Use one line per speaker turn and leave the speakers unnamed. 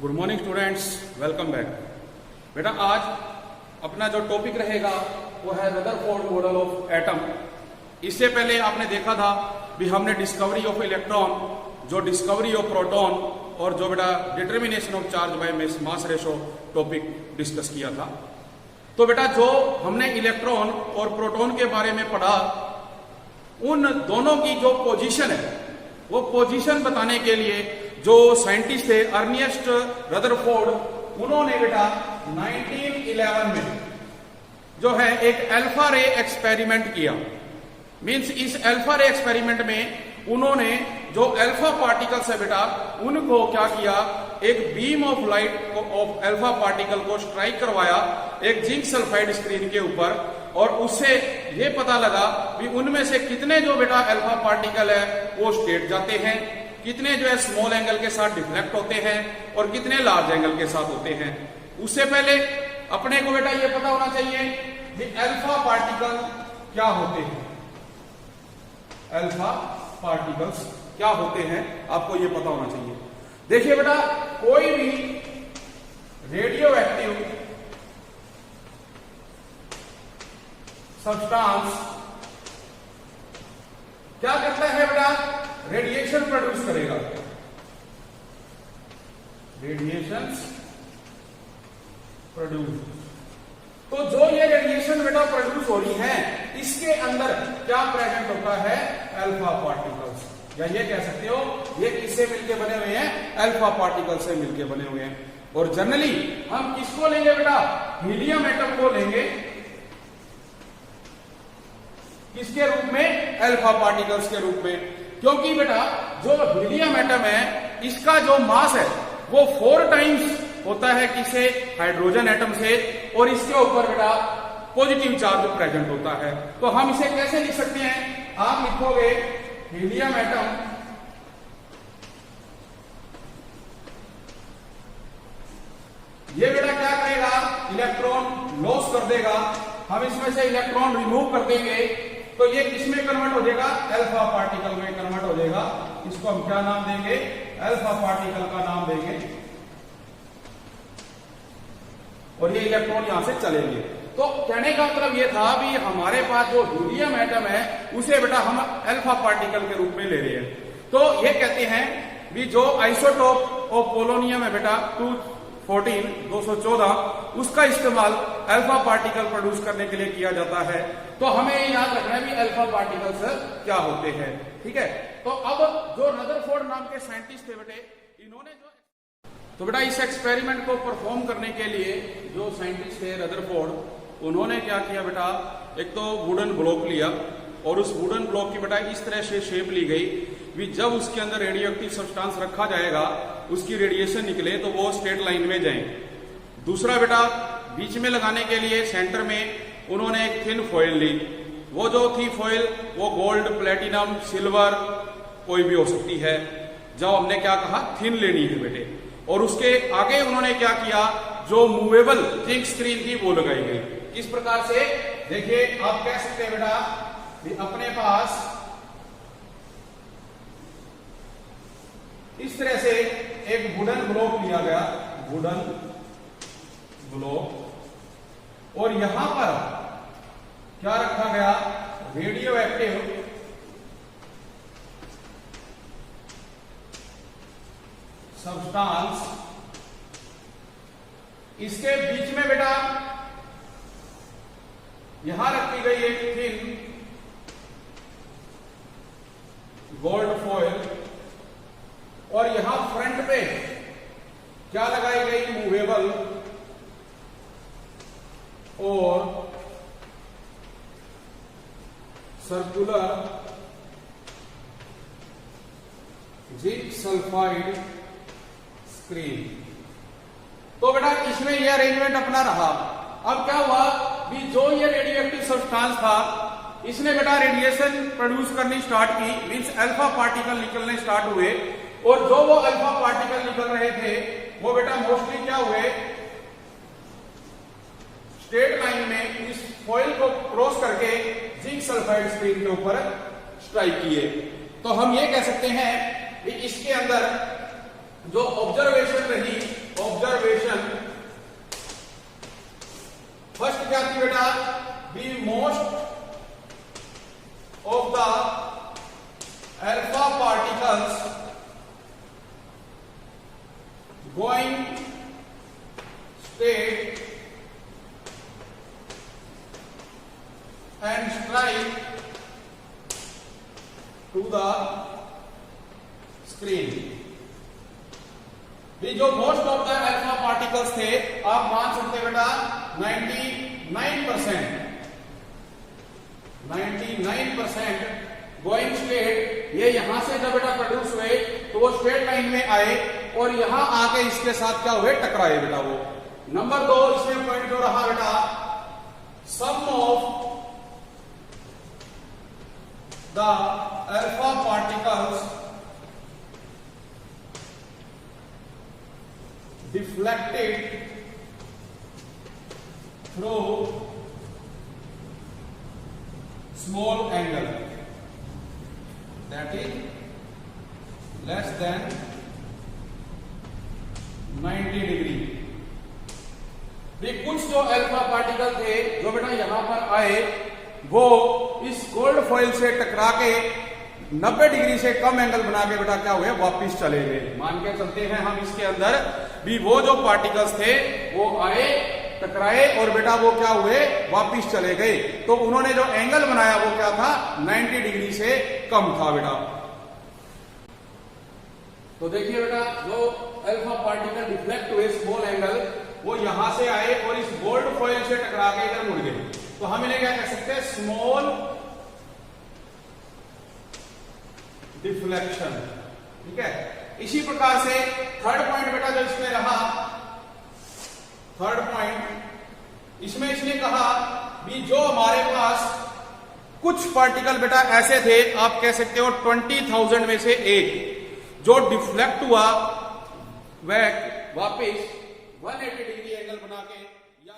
Good morning students, welcome back. बेटा आज अपना जो टॉपिक रहेगा वो है रदरफोर्ड मॉडल ऑफ एटम। इससे पहले आपने देखा था भी हमने डिस्कवरी ऑफ इलेक्ट्रॉन, जो डिस्कवरी ऑफ प्रोटॉन और जो बेटा determination of charge by mass ratio topic discuss किया था। तो बेटा जो हमने इलेक्ट्रॉन और प्रोटॉन के बारे में पढ़ा, उन दोनों की जो पोजीशन है वो पोजीशन बताने के लिए जो साइंटिस्ट थे अर्निस्ट रदरफोर्ड, उन्होंने बेटा 1911 में जो है एक अल्फा रे एक्सपेरिमेंट किया। मींस इस अल्फा रे एक्सपेरिमेंट में उन्होंने जो अल्फा पार्टिकल्स है बेटा उनको क्या किया, एक beam of light of alpha particle को स्ट्राइक करवाया एक जिंक सल्फाइड स्क्रीन के ऊपर, और उससे ये पता लगा कि उनमें से कितने जो बेटा अल्फा पार्टिकल है वो स्ट्रेट जाते हैं, कितने जो है स्मॉल एंगल के साथ डिफ्लेक्ट होते हैं और कितने लार्ज एंगल के साथ होते हैं। उससे पहले अपने को बेटा ये पता होना चाहिए कि अल्फा पार्टिकल क्या होते हैं। अल्फा पार्टिकल्स क्या होते हैं आपको ये पता होना चाहिए। देखिए बेटा, कोई भी रेडियो एक्टिव सब्सटेंस क्या करता है बेटा, रेडिएशन प्रोड्यूस करेगा। रेडिएशन प्रोड्यूस, तो जो ये रेडिएशन बेटा प्रोड्यूस हो रही है इसके अंदर क्या प्रेजेंट होता है, अल्फा पार्टिकल्स, या ये कह सकते हो ये किससे मिलके बने हुए हैं, अल्फा पार्टिकल से मिलके बने हुए हैं। और जनरली हम किसको लेंगे बेटा, हीलियम एटम को लेंगे किसके रूप में, अल्फा पार्टिकल्स के रूप में, क्योंकि बेटा जो हीलियम एटम है इसका जो मास है वो 4 टाइम्स होता है किसे, हाइड्रोजन एटम से, और इसके ऊपर बेटा पॉजिटिव चार्ज प्रेजेंट होता है। तो हम इसे कैसे लिख सकते हैं, आप लिखोगे हीलियम एटम ये बेटा क्या करेगा, इलेक्ट्रॉन लॉस कर देगा। हम इसमें से इलेक्ट्रॉन रिमूव कर देंगे तो ये किसमें कन्वर्ट हो जाएगा, अल्फा पार्टिकल में कन्वर्ट हो जाएगा। इसको हम क्या नाम देंगे, अल्फा पार्टिकल का नाम देंगे, और ये इलेक्ट्रॉन यहां से चलेंगे। तो कहने का मतलब ये था भी हमारे पास जो हीलियम एटम है उसे बेटा हम अल्फा पार्टिकल के रूप में ले रहे हैं। तो ये कहते हैं भी जो आइसोटोप ऑफ पोलोनियम है बेटा 214 उसका इस्तेमाल अल्फा पार्टिकल प्रोड्यूस करने के लिए किया जाता है। तो हमें ये याद रखना है भी अल्फा पार्टिकल्स क्या होते हैं, ठीक है। तो अब जो रदरफोर्ड नाम के साइंटिस्ट थे बेटे, इन्होंने जो तो बेटा इस एक्सपेरिमेंट को परफॉर्म करने के लिए जो साइंटिस्ट थे रदरफोर्ड, उन्होंने क्या किया बेटा, एक तो वुडन ब्लॉक लिया और उस वुडन ब्लॉक की बेटा इस तरह से शेप ली गई भी जब उसके अंदर रेडियो एक्टिव सब्सटेंस रखा जाएगा उसकी रेडिएशन निकले तो वो स्ट्रेट लाइन में जाए। दूसरा बेटा बीच में लगाने के लिए सेंटर में उन्होंने एक थिन फॉइल ली। वो जो थी फॉइल वो गोल्ड, प्लेटिनम, सिल्वर कोई भी हो सकती है। जब हमने क्या कहा, थिन लेनी है बेटे। और उसके आगे उन्होंने क्या किया, जो मूवेबल जिंक स्क्रीन थी वो लगाई गई। इस प्रकार से देखिए आप कह सकते हैं बेटा भी अपने पास इस तरह से एक वुडन ब्लॉक लिया गया, वुडन ब्लॉक, और यहां पर क्या रखा गया, रेडियो एक्टिव सब्सटेंस। इसके बीच में बेटा यहां रखी गई एक थिन गोल्ड फॉइल, और यहां फ्रंट पे क्या लगाई गई, मूवेबल और सर्कुलर जिंक सल्फाइड स्क्रीन। तो बेटा इसमें यह अरेंजमेंट अपना रहा। अब क्या हुआ भी जो ये रेडियो एक्टिव सब्सटेंस था इसने बेटा रेडिएशन प्रोड्यूस करनी स्टार्ट की, मींस अल्फा पार्टिकल निकलने स्टार्ट हुए, और जो वो अल्फा पार्टिकल निकल रहे थे वो बेटा मोस्टली क्या हुए, स्ट्रेट लाइन में इस फॉइल को क्रॉस करके जिंक सल्फाइड स्क्रीन के ऊपर स्ट्राइक किए। तो हम ये कह सकते हैं कि इसके अंदर जो ऑब्जर्वेशन रही ऑब्जर्वेशन फर्स्ट क्या थी बेटा, be most of the alpha particles going state and strike to the screen। भी जो most of the alpha particles थे, आप मान सकते हैं बेटा 99% गोइंग स्टेट, ये यहां से जब बेटा प्रोड्यूस हुए तो वो स्ट्रेट लाइन में आए और यहां आके इसके साथ क्या हुए, टकराए बेटा वो। नंबर 2 इसमें पॉइंट जो रहा बेटा, सम of the alpha particles deflected through small angle, that is less than 90 degree. कुछ जो अल्फा पार्टिकल थे जो बेटा यहां पर आए, वो इस गोल्ड फॉइल से टकरा के 90 डिग्री से कम एंगल बना के बेटा क्या हुए, वापिस चले गए। मान के चलते हैं हम इसके अंदर भी वो जो पार्टिकल्स थे वो आए, टकराए और बेटा वो क्या हुए, वापिस चले गए। तो उन्होंने जो एंगल बनाया वो क्या था, 90 डिग्री से कम था बेटा। तो देखिए बेटा, जो अल्फा पार्टिकल डिफ्लेक्ट हुए स्मॉल एंगल, वो यहां से आए और इस गोल्ड फॉइल से टकरा के इधर मुड़ गए। तो हम इन्हें क्या कह सकते हैं, स्मॉल डिफ्लेक्शन। ठीक है, इसी प्रकार से थर्ड पॉइंट बेटा जो इसमें रहा, थर्ड पॉइंट इसमें इसने कहा भी जो हमारे पास कुछ पार्टिकल बेटा ऐसे थे, आप कह सकते हो 20,000 में से एक जो डिफ्लेक्ट हुआ वह वापिस 180 डिग्री एंगल बना के या